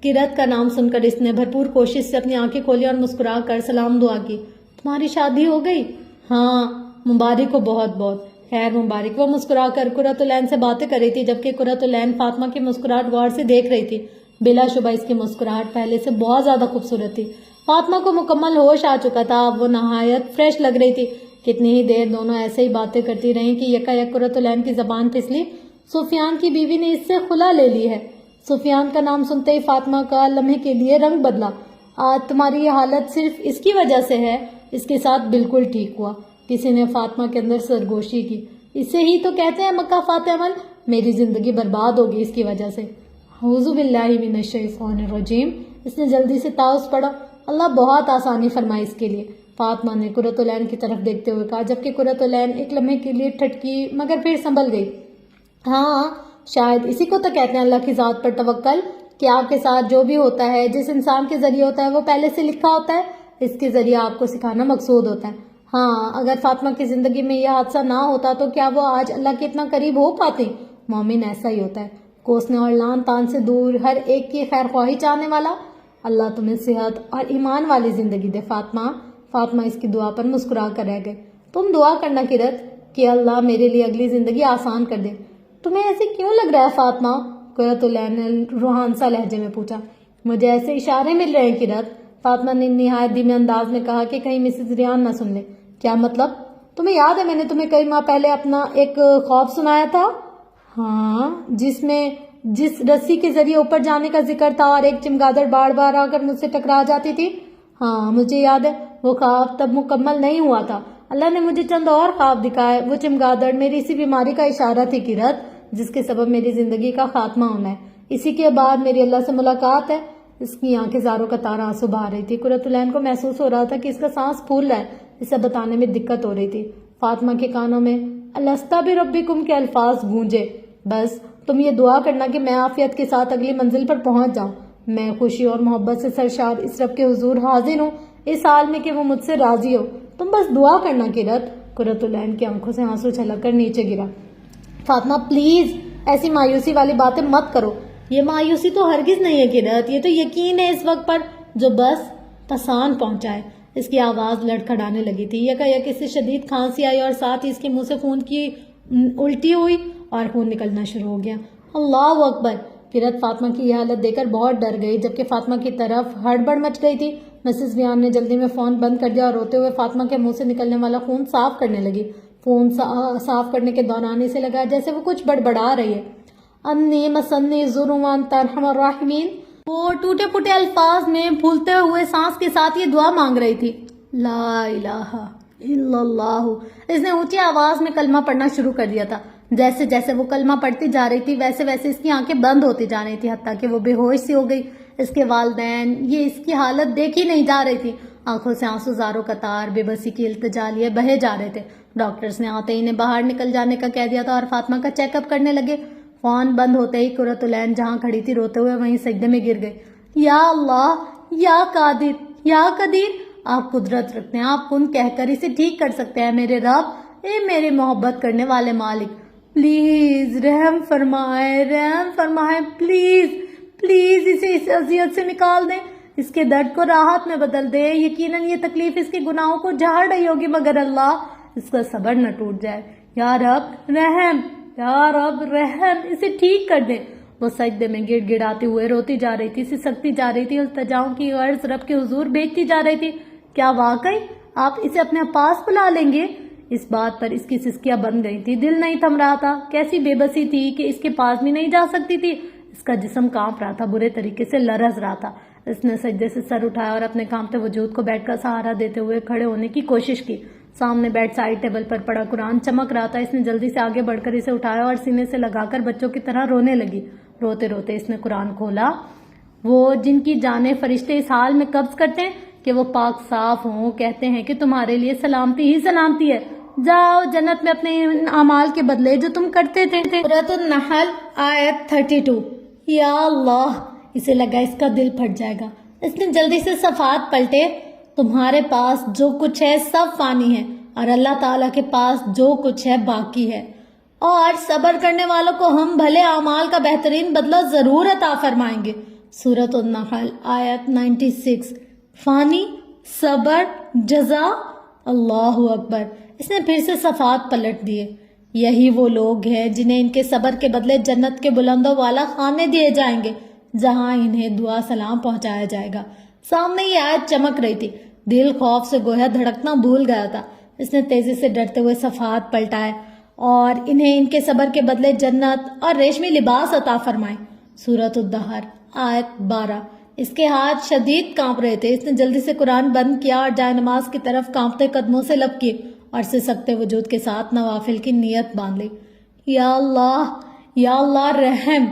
قرۃ کا نام سن کر اس نے بھرپور کوشش سے اپنی آنکھیں کھولی اور مسکرا کر سلام دعا کی۔ تمہاری شادی ہو گئی؟ ہاں، مبارک ہو، بہت بہت خیر مبارک۔ وہ مسکرا کر قرۃ العین سے باتیں کر رہی تھی، جبکہ قرۃ العین فاطمہ کی مسکراہٹ غور سے دیکھ رہی تھی۔ بلا شبہ اس کی مسکراہٹ پہلے سے بہت زیادہ خوبصورت تھی۔ فاطمہ کو مکمل ہوش آ چکا تھا، اب وہ نہایت فریش لگ رہی تھی۔ کتنی ہی دیر دونوں ایسے ہی باتیں کرتی رہیں کہ یکایک قرۃ العین کی زبان پھسلی۔ سفیان کی بیوی نے اس سے خلا لے لی ہے۔ سفیان کا نام سنتے ہی فاطمہ کا لمحے کے لیے رنگ بدلا۔ آج تمہاری یہ حالت صرف اس کی وجہ سے ہے، اس کے ساتھ بالکل ٹھیک ہوا۔ کسی نے فاطمہ کے اندر سرگوشی کی۔ اسے ہی تو کہتے ہیں مکہ فاتح عمل۔ میری زندگی برباد ہوگی اس کی وجہ سے۔ اعوذ باللہ من الشیطان الرجیم۔ اس نے جلدی سے تعوذ پڑھا۔ اللہ بہت آسانی فرمائے اس کے لیے، فاطمہ نے قرۃ العین کی طرف دیکھتے ہوئے کہا، جبکہ قرۃ العین ایک لمحے کے لیے ٹھٹکی مگر پھر سنبھل گئی۔ ہاں، شاید اسی کو تو کہتے ہیں اللہ کی ذات پر توکل، کہ آپ کے ساتھ جو بھی ہوتا ہے، جس انسان کے ذریعے ہوتا ہے وہ پہلے سے لکھا ہوتا ہے، اس کے ذریعے آپ کو سکھانا مقصود ہوتا ہے۔ ہاں، اگر فاطمہ کی زندگی میں یہ حادثہ نہ ہوتا تو کیا وہ آج اللہ کے اتنا قریب ہو پاتی؟ مومن ایسا ہی ہوتا ہے، کوسنے اور لان تان سے دور، ہر ایک کی خیر خواہی چاہنے والا۔ اللہ تمہیں صحت اور ایمان والی زندگی دے فاطمہ اس کی دعا پر مسکرا کر رہ گئے۔ تم دعا کرنا قرۃ کہ اللہ میرے لیے اگلی زندگی آسان کر دے۔ تمہیں ایسے کیوں لگ رہا ہے فاطمہ؟ قرۃ العین نے روحانسا لہجے میں پوچھا۔ مجھے ایسے اشارے مل رہے ہیں قرۃ، فاطمہ نے نہایت دھیمے انداز میں کہا کہ کہیں مسز ریان نہ سن لے۔ کیا مطلب؟ تمہیں یاد ہے میں نے تمہیں کئی ماہ پہلے اپنا ایک خواب سنایا تھا؟ ہاں، جس رسی کے ذریعے اوپر جانے کا ذکر تھا اور ایک چمگادڑ بار بار آ کر مجھ سے ٹکرا جاتی تھی۔ ہاں مجھے یاد ہے، وہ خواب تب مکمل نہیں ہوا تھا، اللہ نے مجھے چند اور خواب دکھائے۔ وہ چمگادڑ میری اسی بیماری کا اشارہ تھی قرت، جس کے سبب میری زندگی کا خاتمہ ہونا ہے۔ اسی کے بعد میری اللہ سے ملاقات ہے۔ اس کی آنکھیں زاروں قطار آنسو بہا رہی تھی۔ قرۃ العین کو محسوس ہو رہا تھا کہ اس کا سانس پھول رہا ہے، اسے بتانے میں دقت ہو رہی تھی۔ فاطمہ کے کانوں میں الست بربکم کے الفاظ گونجے، بس تم یہ دعا کرنا کہ میں عافیت کے ساتھ اگلی منزل پر پہنچ جاؤں۔ میں خوشی اور محبت سے سرشار اس رب کے حضور حاضر ہوں، اس حال میں کہ وہ مجھ سے راضی ہو۔ تم بس دعا کرنا قرت۔ قرۃ العین کی آنکھوں سے آنسو چھلک کر نیچے گرا۔ فاطمہ پلیز ایسی مایوسی والی باتیں مت کرو۔ یہ مایوسی تو ہرگز نہیں ہے قرت، یہ تو یقین ہے اس وقت پر جو بس پسان پہنچا ہے۔ اس کی آواز لڑکھڑانے لگی تھی۔ یکایک اس سے شدید کھانسی آئی اور ساتھ ہی اس کے منہ سے خون کی الٹی ہوئی اور خون نکلنا شروع ہو گیا۔ اللہ اکبر! قرت فاطمہ کی یہ حالت دیکھ کر بہت ڈر گئی، جبکہ فاطمہ کی طرف ہڑبڑ مچ گئی تھی۔ مسز ویان نے جلدی میں فون بند کر دیا اور روتے ہوئے فاطمہ کے منہ سے نکلنے والا خون صاف کرنے لگی۔ فون صاف کرنے کے دوران اسے لگا جیسے وہ کچھ بڑبڑا رہی ہے۔ انی مسنی ظلمات ارحم الراحمین۔ وہ ٹوٹے پھوٹے الفاظ میں پھولتے ہوئے سانس کے ساتھ یہ دعا مانگ رہی تھی، لا الہ الا اللہ۔ اس نے اونچی آواز میں کلمہ پڑھنا شروع کر دیا تھا۔ جیسے جیسے وہ کلمہ پڑھتی جا رہی تھی ویسے ویسے اس کی آنکھیں بند ہوتی جا رہی تھی، حتیٰ کہ وہ بے ہوش سی ہو گئی۔ اس کے والدین یہ اس کی حالت دیکھی نہیں جا رہی تھی۔ آنکھوں سے آنسو زاروں قطار بے بسی کی التجا لیے بہے جا رہے تھے۔ ڈاکٹرز نے آتے ہی انہیں باہر نکل جانے کا کہہ دیا تھا اور فاطمہ کا چیک اپ کرنے لگے۔ فون بند ہوتے ہی قرۃ العین جہاں کھڑی تھی روتے ہوئے وہیں سجدے میں گر گئی۔ یا اللہ، یا قادر، یا قدیر، آپ قدرت رکھتے ہیں، آپ کن کہہ کر اسے ٹھیک کر سکتے ہیں میرے رب، اے میرے محبت کرنے والے مالک، پلیز رحم فرمائے، پلیز پلیز اسے اس اذیت سے نکال دیں، اس کے درد کو راحت میں بدل دیں۔ یقیناً یہ تکلیف اس کے گناہوں کو جھاڑ رہی ہوگی، مگر اللہ اس کا صبر نہ ٹوٹ جائے۔ یا رب رحم، یا رب رحم، اسے ٹھیک کر دیں۔ وہ سجدے میں گڑ گڑاتے ہوئے روتی جا رہی تھی، سسکتی جا رہی تھی، التجاؤں کی غرض رب کے حضور بھیجتی جا رہی تھی۔ کیا واقعی آپ اسے اپنے پاس بلا لیں گے؟ اس بات پر اس کی سسکیاں بن گئی تھی، دل نہیں تھم رہا تھا۔ کیسی بے بسی تھی کہ اس کے پاس بھی نہیں جا سکتی تھی۔ اس کا جسم کانپ رہا تھا، برے طریقے سے لرز رہا تھا۔ اس نے سجدے سے سر اٹھایا اور اپنے کانپتے وجود کو بیڈ کا سہارا دیتے ہوئے کھڑے ہونے کی کوشش کی۔ سامنے بیڈ سائڈ ٹیبل پر پڑا قرآن چمک رہا تھا۔ اس نے جلدی سے آگے بڑھ کر اسے اٹھایا اور سینے سے لگا کر بچوں کی طرح رونے لگی۔ روتے روتے اس نے قرآن کھولا۔ وہ جن کی جانیں فرشتے اس حال میں قبض کرتے ہیں کہ وہ پاک صاف ہوں، کہتے ہیں کہ تمہارے لیے سلامتی ہی سلامتی ہے، جاؤ جنت میں اپنے اعمال کے بدلے جو تم کرتے تھے۔ سورۃ النحل آیت 32۔ یا اللہ، اسے لگا اس کا دل پھٹ جائے گا۔ اس نے جلدی سے صفحات پلٹے۔ تمہارے پاس جو کچھ ہے سب فانی ہے اور اللہ تعالیٰ کے پاس جو کچھ ہے باقی ہے، اور صبر کرنے والوں کو ہم بھلے اعمال کا بہترین بدلہ ضرور عطا فرمائیں گے۔ سورۃ النحل آیت 96۔ فانی، صبر، جزا، اللہ اکبر۔ اس نے پھر سے صفحات پلٹ دیے۔ یہی وہ لوگ ہیں جنہیں ان کے صبر کے بدلے جنت کے بلندوں والا خانے دیے جائیں گے، جہاں انہیں دعا سلام پہنچایا جائے گا۔ سامنے یہ آیت چمک رہی تھی۔ دل خوف سے گویا دھڑکنا بھول گیا تھا۔ اس نے تیزی سے ڈرتے ہوئے صفحات پلٹائے، اور انہیں ان کے صبر کے بدلے جنت اور ریشمی لباس عطا فرمائے۔ سورۃ الدہر آیت 12۔ اس کے ہاتھ شدید کانپ رہے تھے۔ اس نے جلدی سے قرآن بند کیا اور جائے نماز کی طرف کانپتے قدموں سے لب کیے اور سسکتے وجود کے ساتھ نوافل کی نیت باندھ لی۔ یا اللہ رحم۔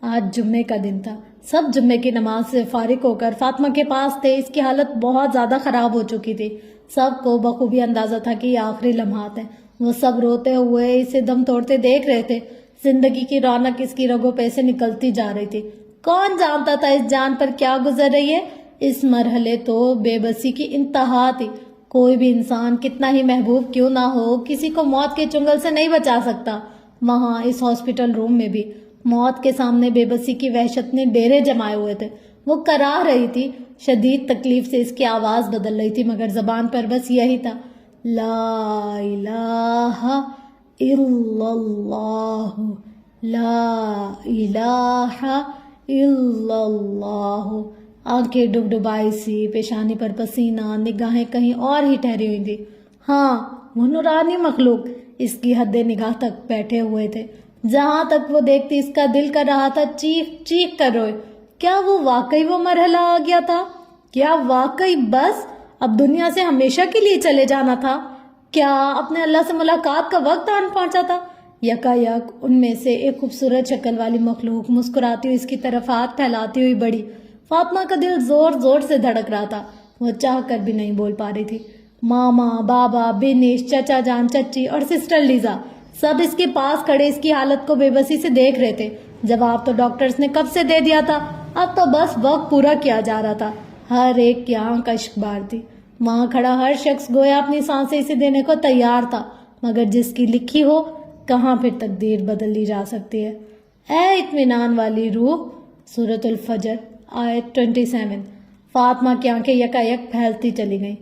آج جمعے کا دن تھا۔ سب جمعے کی نماز سے فارغ ہو کر فاطمہ کے پاس تھے۔ اس کی حالت بہت زیادہ خراب ہو چکی تھی۔ سب کو بخوبی اندازہ تھا کہ یہ آخری لمحات ہیں۔ وہ سب روتے ہوئے اسے دم توڑتے دیکھ رہے تھے۔ زندگی کی رونق اس کی رگوں پہ سے نکلتی جا رہی تھی۔ کون جانتا تھا اس جان پر کیا گزر رہی ہے؟ اس مرحلے تو بے بسی کی انتہا تھی۔ کوئی بھی انسان کتنا ہی محبوب کیوں نہ ہو، کسی کو موت کے چنگل سے نہیں بچا سکتا۔ وہاں اس ہاسپٹل روم میں بھی موت کے سامنے بے بسی کی وحشت نے ڈیرے جمائے ہوئے تھے۔ وہ کراہ رہی تھی۔ شدید تکلیف سے اس کی آواز بدل رہی تھی، مگر زبان پر بس یہی تھا، لا الہ الا اللہ، لا الہ الا اللہ۔ آنکھیں ڈبڈبائی سی، پیشانی پر پسینہ، نگاہیں کہیں اور ہی ٹھہری ہوئی تھی۔ ہاں، وہ نورانی مخلوق اس کی حد نگاہ تک بیٹھے ہوئے تھے۔ جہاں تک وہ دیکھتی اس کا دل کر رہا تھا چیخ چیخ کر روئے۔ کیا وہ واقعی وہ مرحلہ آ گیا تھا کیا واقعی بس اب دنیا سے ہمیشہ کے لیے چلے جانا تھا؟ کیا اپنے اللہ سے ملاقات کا وقت آن پہنچا تھا؟ یکا یک ان میں سے ایک خوبصورت شکل والی مخلوق مسکراتی ہوئی اس کی طرف ہاتھ پھیلاتی ہوئی بڑھی۔ فاطمہ کا دل زور زور سے دھڑک رہا تھا، وہ چاہ کر بھی نہیں بول پا رہی تھی۔ ماما، بابا، بینش، چچا جان، چچی اور سسٹر لیزا سب اس کے پاس کھڑے اس کی حالت کو بے بسی سے دیکھ رہے تھے۔ جواب تو ڈاکٹرز نے کب سے دے دیا تھا، اب تو بس وقت پورا کیا جا رہا تھا۔ ہر ایک کی آنکھ اشک بار تھی۔ وہاں کھڑا ہر شخص گویا اپنی سانسیں اسے دینے کو تیار تھا، مگر جس کی لکھی ہو کہاں پھر تقدیر بدل لی جا سکتی ہے۔ اے اطمینان والی روح، سورۃ الفجر آیت 27۔ فاطمہ کی آنکھیں یکا یک پھیلتی چلی گئیں۔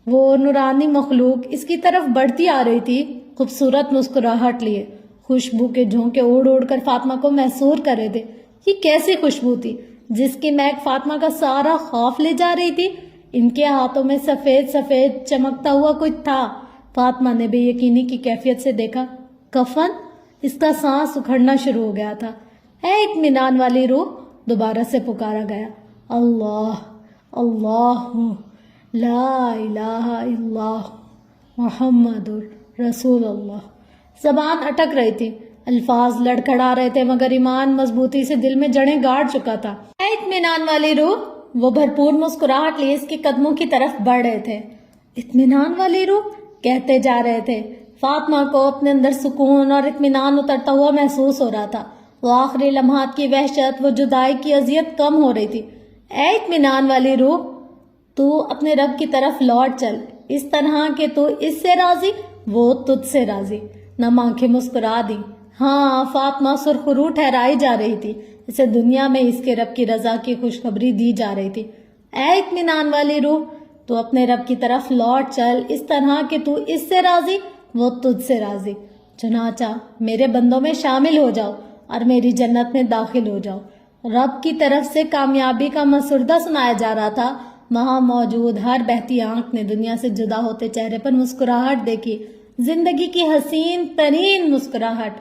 وہ نورانی مخلوق اس کی طرف بڑھتی آ رہی تھی، خوبصورت مسکراہٹ لیے، خوشبو کے جھونکے اڑ اڑ کر فاطمہ کو محسور کر رہے تھے۔ یہ کیسی خوشبو تھی جس کی مہک فاطمہ کا سارا خوف لے جا رہی تھی؟ ان کے ہاتھوں میں سفید سفید چمکتا ہوا کچھ تھا۔ فاطمہ نے بے یقینی کی کیفیت سے دیکھا، کفن! اس کا سانس اکھڑنا شروع ہو گیا تھا۔ اے اطمینان والی روح، دوبارہ سے پکارا گیا۔ اللہ اللہ لا الہ الا اللہ محمد رسول اللہ۔ زبان اٹک رہی تھی، الفاظ لڑکھڑا رہے تھے، مگر ایمان مضبوطی سے دل میں جڑیں گاڑ چکا تھا۔ اے اطمینان والی روح، وہ بھرپور مسکراہٹ لیے اس کے قدموں کی طرف بڑھ رہے تھے۔ اطمینان والی روح کہتے جا رہے تھے۔ فاطمہ کو اپنے اندر سکون اور اطمینان اترتا ہوا محسوس ہو رہا تھا۔ وہ آخری لمحات کی وحشت، وہ جدائی کی اذیت کم ہو رہی تھی۔ اے اطمینان والی روح، تو اپنے رب کی طرف لوٹ چل، اس طرح کہ تو اس سے راضی، وہ تجھ سے راضی۔ نم آنکھیں مسکرا دی۔ ہاں، فاطمہ سرخرو ٹھہرائی جا رہی تھی، اسے دنیا میں اس کے رب کی رضا کی خوشخبری دی جا رہی تھی۔ اے اطمینان والی روح، تو اپنے رب کی طرف لوٹ چل، اس طرح کہ تو اس سے راضی، وہ تجھ سے راضی۔ چنانچہ میرے بندوں میں شامل ہو جاؤ اور میری جنت میں داخل ہو جاؤ۔ رب کی طرف سے کامیابی کا مسردہ سنایا جا رہا تھا۔ وہاں موجود ہر بہتی آنکھ نے دنیا سے جدا ہوتے چہرے پر مسکراہٹ دیکھی، زندگی کی حسین ترین مسکراہٹ۔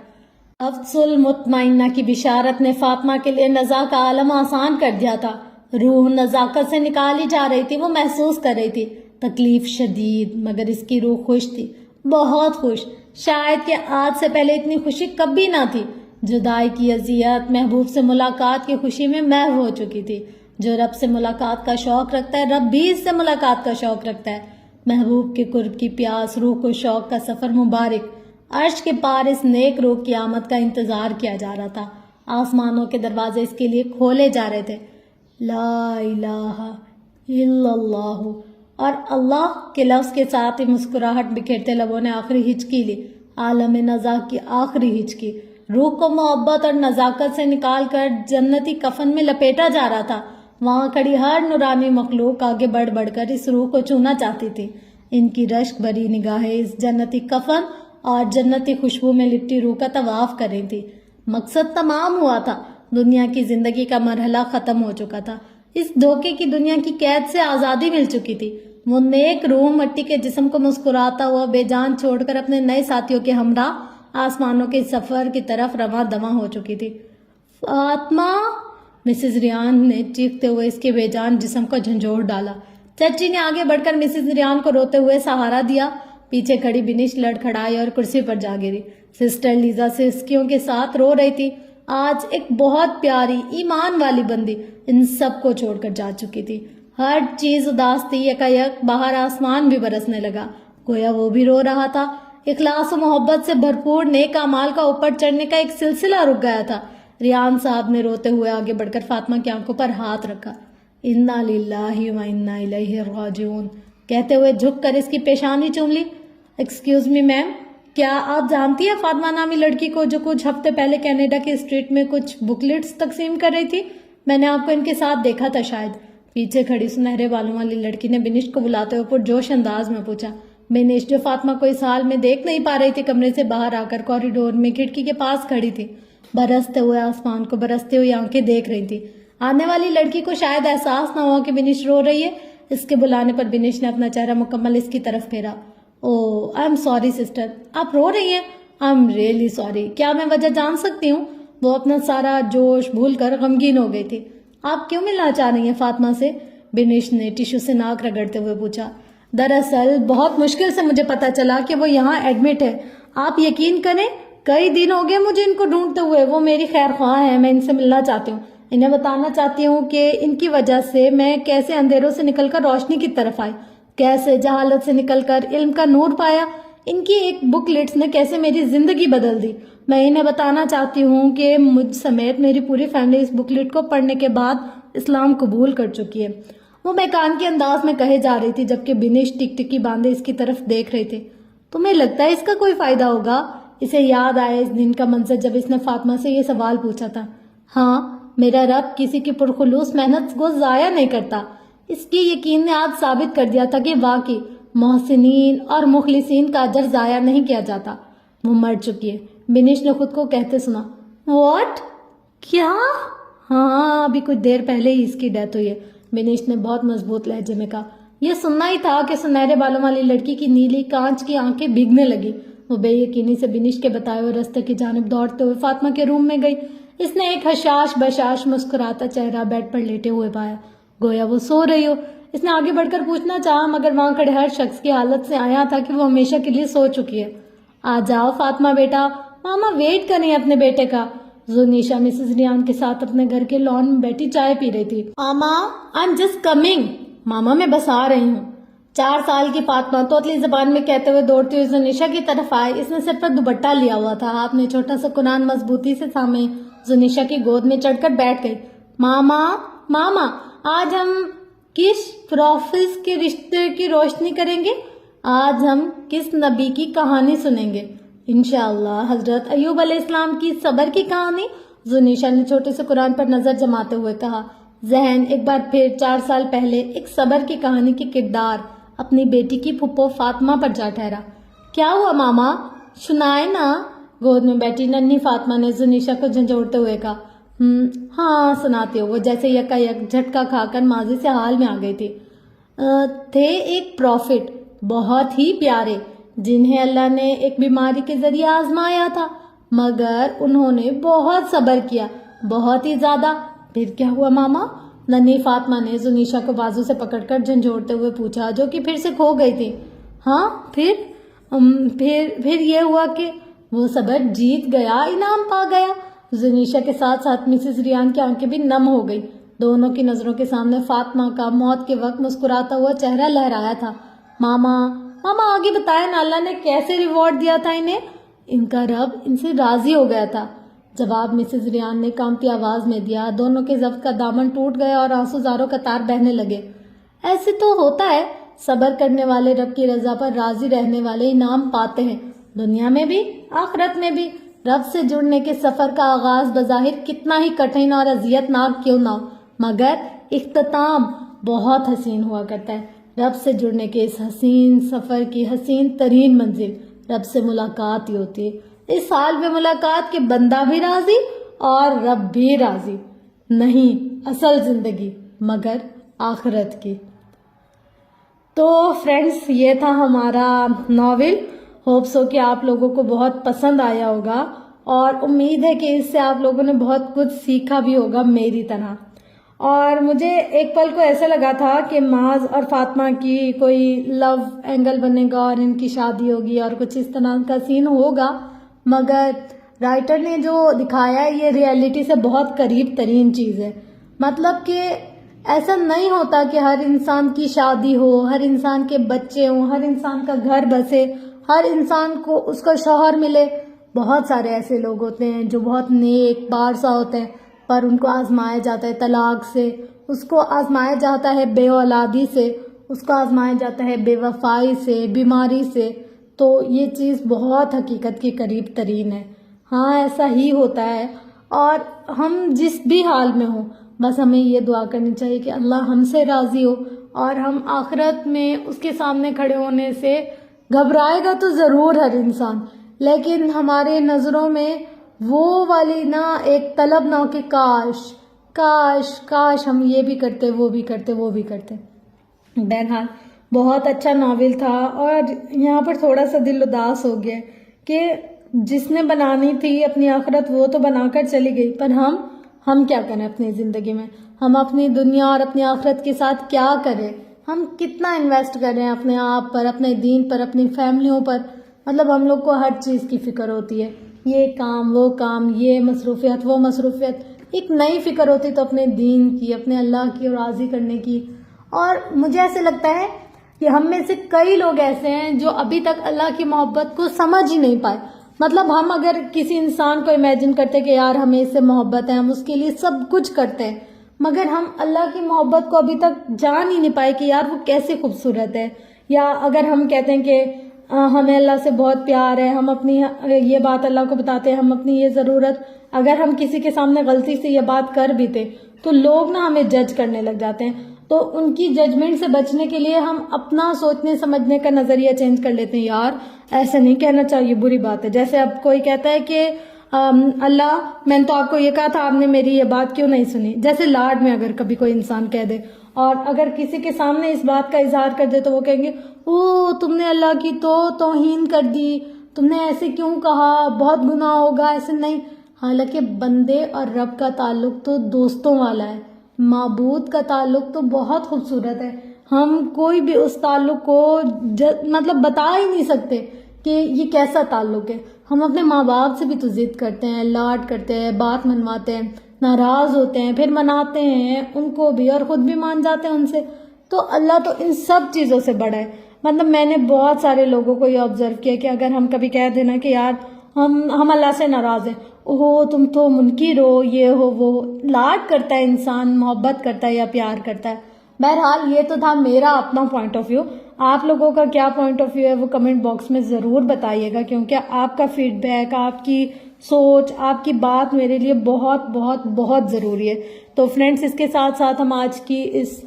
نفس المطمئنہ کی بشارت نے فاطمہ کے لیے نزا کا عالم آسان کر دیا تھا۔ روح نزاکت سے نکالی جا رہی تھی، وہ محسوس کر رہی تھی تکلیف شدید، مگر اس کی روح خوش تھی، بہت خوش۔ شاید کہ آج سے پہلے اتنی خوشی کبھی نہ تھی۔ جدائی کی اذیت محبوب سے ملاقات کی خوشی میں محو ہو چکی تھی۔ جو رب سے ملاقات کا شوق رکھتا ہے، رب بھی اس سے ملاقات کا شوق رکھتا ہے۔ محبوب کے قرب کی پیاس، روح کو شوق کا سفر مبارک۔ عرش کے پار اس نیک روح کی آمد کا انتظار کیا جا رہا تھا۔ آسمانوں کے دروازے اس کے لیے کھولے جا رہے تھے۔ لا الہ الا اللہ، اور اللہ کے لفظ کے ساتھ ہی مسکراہٹ بکھیرتے لبوں نے آخری ہچکی لی، عالم نزا کی آخری ہچکی۔ روح کو محبت اور نزاکت سے نکال کر جنتی کفن میں لپیٹا جا رہا تھا۔ وہاں کھڑی ہر نورانی مخلوق آگے بڑھ بڑھ کر اس روح کو چھونا چاہتی تھی۔ ان کی رشک بھری نگاہیں اس جنتی کفن اور جنتی خوشبو میں لپٹی روح کا طواف کر رہی تھی۔ مقصد تمام ہوا تھا، دنیا کی زندگی کا مرحلہ ختم ہو چکا تھا، اس دھوکے کی دنیا کی قید سے آزادی مل چکی تھی۔ وہ نیک روح مٹی کے جسم کو مسکراتا ہوا بے جان چھوڑ کر اپنے نئے ساتھیوں کے ہمراہ آسمانوں کے سفر کی طرف رواں دواں ہو چکی تھی۔ فاطمہ! مسز ریان نے چیختے ہوئے اس کے بے جان جسم کو جھنجھوڑ ڈالا۔ چچی نے آگے بڑھ کر مسز ریان کو روتے ہوئے سہارا دیا۔ پیچھے کھڑی بینش لڑکھڑائی اور کرسی پر جا گری۔ سسٹر لیزا سسکیوں کے ساتھ رو رہی تھی۔ آج ایک بہت پیاری ایمان والی بندی ان سب کو چھوڑ کر جا چکی تھی۔ ہر چیز اداس تھی، یکا یک باہر آسمان بھی برسنے لگا، گویا وہ بھی رو رہا تھا۔ اخلاص و محبت سے بھرپور نیک اعمال کا اوپر چڑھنے کا ایک سلسلہ رک گیا تھا۔ ریان صاحب نے روتے ہوئے آگے بڑھ کر فاطمہ کی آنکھوں پر ہاتھ رکھا۔ انا للہ و انا الیہ راجعون کہتے ہوئے جھک کر اس کی پیشانی چوم لی۔ ایکسکیوز می میم، کیا آپ جانتی ہیں فاطمہ نامی لڑکی کو جو کچھ ہفتے پہلے کینیڈا کے اسٹریٹ میں کچھ بکلیٹس تقسیم کر رہی تھی؟ میں نے آپ کو ان کے ساتھ دیکھا تھا شاید۔ پیچھے کھڑی سنہرے بالوں والی لڑکی نے بینش کو بلاتے ہوئے پرجوش انداز میں پوچھا۔ بینش جو فاطمہ کو اس حال میں دیکھ نہیں پا رہی تھی، کمرے سے باہر آ کر کوریڈور میں کھڑکی کے پاس کھڑی تھی، برستے ہوئے آسمان کو برستے ہوئے آنکھیں دیکھ رہی تھی۔ آنے والی لڑکی کو شاید احساس نہ ہوا کہ بینش رو رہی ہے۔ اس کے بلانے پر بینش نے اپنا چہرہ مکمل اس کی طرف پھیرا۔ اوہ، آئی ایم سوری سسٹر، آپ رو رہی ہیں؟ آئی ایم ریئلی سوری، کیا میں وجہ جان سکتی ہوں؟ وہ اپنا سارا جوش بھول کر غمگین ہو گئی تھی۔ آپ کیوں ملنا چاہ رہی ہیں فاطمہ سے؟ بنیش نے ٹیشو سے ناک رگڑتے ہوئے پوچھا۔ دراصل بہت مشکل سے مجھے پتا چلا کہ وہ یہاں ایڈمٹ ہے۔ آپ یقین کریں کئی دن ہو گئے مجھے ان کو ڈھونڈتے ہوئے۔ وہ میری خیر خواہ ہیں، میں ان سے ملنا چاہتی ہوں۔ انہیں بتانا چاہتی ہوں کہ ان کی وجہ سے میں کیسے اندھیروں سے نکل کر روشنی کی طرف آئی، کیسے جہالت سے نکل کر علم کا نور پایا۔ ان کی ایک بک لیٹس نے کیسے میری زندگی بدل دی۔ میں انہیں بتانا چاہتی ہوں کہ مجھ سمیت میری پوری فیملی اس بک لیٹ کو پڑھنے کے بعد اسلام قبول کر چکی ہے۔ وہ بیکان کے انداز میں کہے جا رہی تھی جبکہ بنیش ٹک ٹکی باندھے اس کی طرف دیکھ رہے تھے۔ تمہیں لگتا ہے اس کا کوئی فائدہ ہوگا؟ اسے یاد آیا اس دن کا منظر جب اس نے فاطمہ سے یہ سوال پوچھا تھا۔ ہاں، میرا رب کسی کی پرخلوص محنت کو ضائع نہیں کرتا۔ اس کی یقین نے آج ثابت کر دیا تھا کہ واقعی محسنین اور مخلصین کا اجر ضائع نہیں کیا جاتا۔ وہ مر چکی ہے، بنیش نے خود کو کہتے سنا۔ واٹ؟ کیا؟ ہاں، ابھی کچھ دیر پہلے ہی اس کی ڈیتھ ہوئی ہے، بنیش نے بہت مضبوط لہجے میں کہا۔ یہ سننا ہی تھا کہ سنہرے بالوں والی لڑکی کی نیلی کانچ کی آنکھیں بھیگنے لگی۔ وہ بے یقینی سے بنیش کے بتائے ہوئے راستے کی جانب دوڑتے ہوئے فاطمہ کے روم میں گئی۔ اس نے ایک حشاش بشاش مسکراتا چہرہ بیڈ پر لیٹے ہوئے پایا، گویا وہ سو رہی ہو۔ اس نے آگے بڑھ کر پوچھنا چاہا مگر وہاں کھڑے ہر شخص کی حالت سے آیا تھا کہ وہ ہمیشہ کے لیے سو چکی ہے۔ آ جاؤ فاطمہ بیٹا، ماما ویٹ کریں اپنے بیٹے کا۔ زنیشا مسز ریان کے ساتھ اپنے گھر کے لان میں بیٹھی چائے پی رہی تھی۔ ماما آئی ایم جسٹ کمنگ، ماما میں بس آ رہی ہوں۔ 4 سال کی فاطمہ توتلی زبان میں کہتے ہوئے دوڑتی ہوئی زنیشا کی طرف آئی۔ اس نے سر پر دوپٹہ لیا ہوا تھا، ہاتھ میں چھوٹا سا قرآن مضبوطی سے تھامے زنیشا کی گود میں چڑھ کر بیٹھ گئی۔ ماما ماما آج ہم کس پروفیس کے رشتے کی روشنی کریں گے؟ آج ہم کس نبی کی کہانی سنیں گے؟ انشاءاللہ حضرت ایوب علیہ السلام کی صبر کی کہانی، زنیشا نے چھوٹے سے قرآن پر نظر جماتے ہوئے کہا۔ ذہن ایک بار پھر 4 سال پہلے ایک صبر کی کہانی کی کردار اپنی بیٹی کی پھپھو فاطمہ پر جا ٹھہرا۔ کیا ہوا ماما؟ سنائے نا، گود میں بیٹھی ننھی فاطمہ نے زنیشا کو جھنجھوڑتے ہوئے کہا۔ ہاں سناتی ہو، وہ جیسے یکا یک جھٹکا کھا کر ماضی سے حال میں آ گئی تھی۔ تھے ایک پروفٹ بہت ہی پیارے جنہیں اللہ نے ایک بیماری کے ذریعے آزمایا تھا، مگر انہوں نے بہت صبر کیا، بہت ہی زیادہ۔ پھر کیا ہوا ماما؟ ننھی فاطمہ نے زنیشا کو بازو سے پکڑ کر جھنجھوڑتے ہوئے پوچھا، جو کہ پھر سے کھو گئی تھی۔ ہاں پھر یہ ہوا کہ وہ صبر جیت گیا، انعام پا گیا۔ زنیشا کے ساتھ ساتھ مسز ریان کی آنکھیں بھی نم ہو گئی۔ دونوں کی نظروں کے سامنے فاطمہ کا موت کے وقت مسکراتا ہوا چہرہ لہرایا تھا۔ ماما آگے بتائیں نا، اللہ نے کیسے ریوارڈ دیا تھا انہیں؟ ان کا رب ان سے راضی ہو گیا تھا، جواب مسز ریان نے کانپتی آواز میں دیا۔ دونوں کے ضبط کا دامن ٹوٹ گیا اور آنسو زاروں قطار بہنے لگے۔ ایسے تو ہوتا ہے، صبر کرنے والے رب کی رضا پر راضی رہنے والے انعام پاتے ہیں، دنیا میں بھی آخرت میں بھی۔ رب سے جڑنے کے سفر کا آغاز بظاہر کتنا ہی کٹھن اور اذیت ناک کیوں نہ ہو، مگر اختتام بہت حسین ہوا کرتا ہے۔ رب سے جڑنے کے اس حسین سفر کی حسین ترین منزل رب سے ملاقات ہی ہوتی ہے۔ اس حال میں ملاقات کے بندہ بھی راضی اور رب بھی راضی۔ نہیں اصل زندگی مگر آخرت کی۔ تو فرینڈز، یہ تھا ہمارا ناول۔ ہوپ سو کہ آپ لوگوں کو بہت پسند آیا ہوگا اور امید ہے کہ اس سے آپ لوگوں نے بہت کچھ سیکھا بھی ہوگا میری طرح۔ اور مجھے ایک پل کو ایسا لگا تھا کہ معاذ اور فاطمہ کی کوئی لو اینگل بنے گا اور ان کی شادی ہوگی اور کچھ اس طرح کا سین ہوگا، مگر رائٹر نے جو دکھایا ہے یہ ریئلٹی سے بہت قریب ترین چیز ہے۔ مطلب کہ ایسا نہیں ہوتا کہ ہر انسان کی شادی ہو، ہر انسان کے بچے ہوں، ہر انسان کا گھر بسے، ہر انسان کو اس کا شوہر ملے۔ بہت سارے ایسے لوگ ہوتے ہیں جو بہت نیک بارسا ہوتے ہیں، پر ان کو آزمایا جاتا ہے طلاق سے، اس کو آزمایا جاتا ہے بے اولادی سے، اس کو آزمایا جاتا ہے بے وفائی سے، بیماری سے۔ تو یہ چیز بہت حقیقت کے قریب ترین ہے۔ ہاں ایسا ہی ہوتا ہے، اور ہم جس بھی حال میں ہوں بس ہمیں یہ دعا کرنی چاہیے کہ اللہ ہم سے راضی ہو، اور ہم آخرت میں اس کے سامنے کھڑے ہونے سے گھبرائے گا تو ضرور ہر انسان، لیکن ہمارے نظروں میں وہ والی ایک طلب نہ کہ کاش کاش کاش ہم یہ بھی کرتے، وہ بھی کرتے، وہ بھی کرتے۔ بہرحال بہت اچھا ناول تھا، اور یہاں پر تھوڑا سا دل اداس ہو گیا کہ جس نے بنانی تھی اپنی آخرت وہ تو بنا کر چلی گئی، پر ہم کیا کریں اپنی زندگی میں، ہم اپنی دنیا اور اپنی آخرت کے ساتھ کیا کریں، ہم کتنا انویسٹ کر رہے ہیں اپنے آپ پر، اپنے دین پر، اپنی فیملیوں پر. مطلب ہم لوگ کو ہر چیز کی فکر ہوتی ہے، یہ کام وہ کام، یہ مصروفیت وہ مصروفیت. ایک نئی فکر ہوتی تو اپنے دین کی، اپنے اللہ کی راضی کرنے کی. اور مجھے ایسے لگتا ہے کہ ہم میں سے کئی لوگ ایسے ہیں جو ابھی تک اللہ کی محبت کو سمجھ ہی نہیں پائے. مطلب ہم اگر کسی انسان کو امیجن کرتے کہ یار ہمیں اس سے محبت ہے، ہم اس کے لیے سب کچھ کرتے ہیں، مگر ہم اللہ کی محبت کو ابھی تک جان ہی نہیں پائے کہ یار وہ کیسے خوبصورت ہے. یا اگر ہم کہتے ہیں کہ ہمیں اللہ سے بہت پیار ہے، ہم اپنی یہ بات اللہ کو بتاتے ہیں، ہم اپنی یہ ضرورت، اگر ہم کسی کے سامنے غلطی سے یہ بات کر بھی تھے تو لوگ نا ہمیں جج کرنے لگ جاتے ہیں. تو ان کی ججمنٹ سے بچنے کے لیے ہم اپنا سوچنے سمجھنے کا نظریہ چینج کر لیتے ہیں. یار ایسا نہیں کہنا چاہیے، بری بات ہے. جیسے اب کوئی کہتا ہے کہ اللہ میں نے تو آپ کو یہ کہا تھا، آپ نے میری یہ بات کیوں نہیں سنی. جیسے لاڈ میں اگر کبھی کوئی انسان کہہ دے اور اگر کسی کے سامنے اس بات کا اظہار کر دے تو وہ کہیں گے او تم نے اللہ کی تو توہین کر دی، تم نے ایسے کیوں کہا، بہت گناہ ہوگا. ایسے نہیں. حالانکہ بندے اور رب کا تعلق تو دوستوں والا ہے، معبود کا تعلق تو بہت خوبصورت ہے. ہم کوئی بھی اس تعلق کو مطلب بتا ہی نہیں سکتے کہ یہ کیسا تعلق ہے. ہم اپنے ماں باپ سے بھی تو ضد کرتے ہیں، لاڈ کرتے ہیں، بات منواتے ہیں، ناراض ہوتے ہیں، پھر مناتے ہیں ان کو بھی اور خود بھی مان جاتے ہیں ان سے. تو اللہ تو ان سب چیزوں سے بڑا ہے. مطلب میں نے بہت سارے لوگوں کو یہ آبزرو کیا کہ اگر ہم کبھی کہہ دینا کہ یار ہم اللہ سے ناراض ہیں، اوہ تم تو منکر ہو، یہ ہو وہ، لاڈ کرتا ہے انسان، محبت کرتا ہے یا پیار کرتا ہے. بہرحال یہ تو تھا میرا اپنا پوائنٹ آف ویو. آپ لوگوں کا کیا پوائنٹ آف ویو ہے وہ کمنٹ باکس میں ضرور بتائیے گا، کیونکہ آپ کا فیڈ بیک، آپ کی سوچ، آپ کی بات میرے لیے بہت بہت بہت ضروری ہے. تو فرینڈز اس کے ساتھ ساتھ ہم آج کی اس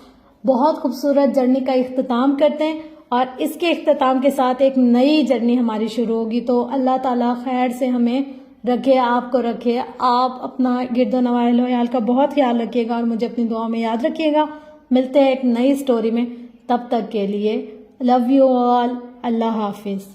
بہت خوبصورت جرنی کا اختتام کرتے ہیں، اور اس کے اختتام کے ساتھ ایک نئی جرنی ہماری شروع ہوگی. تو اللہ تعالیٰ خیر سے ہمیں رکھے، آپ کو رکھے. آپ اپنا گرد و نواح و عیال کا بہت خیال رکھیے گا اور مجھے اپنی دعا میں یاد رکھیے گا. ملتے ہیں ایک نئی سٹوری میں، تب تک کے لیے لو یو آل. اللہ حافظ.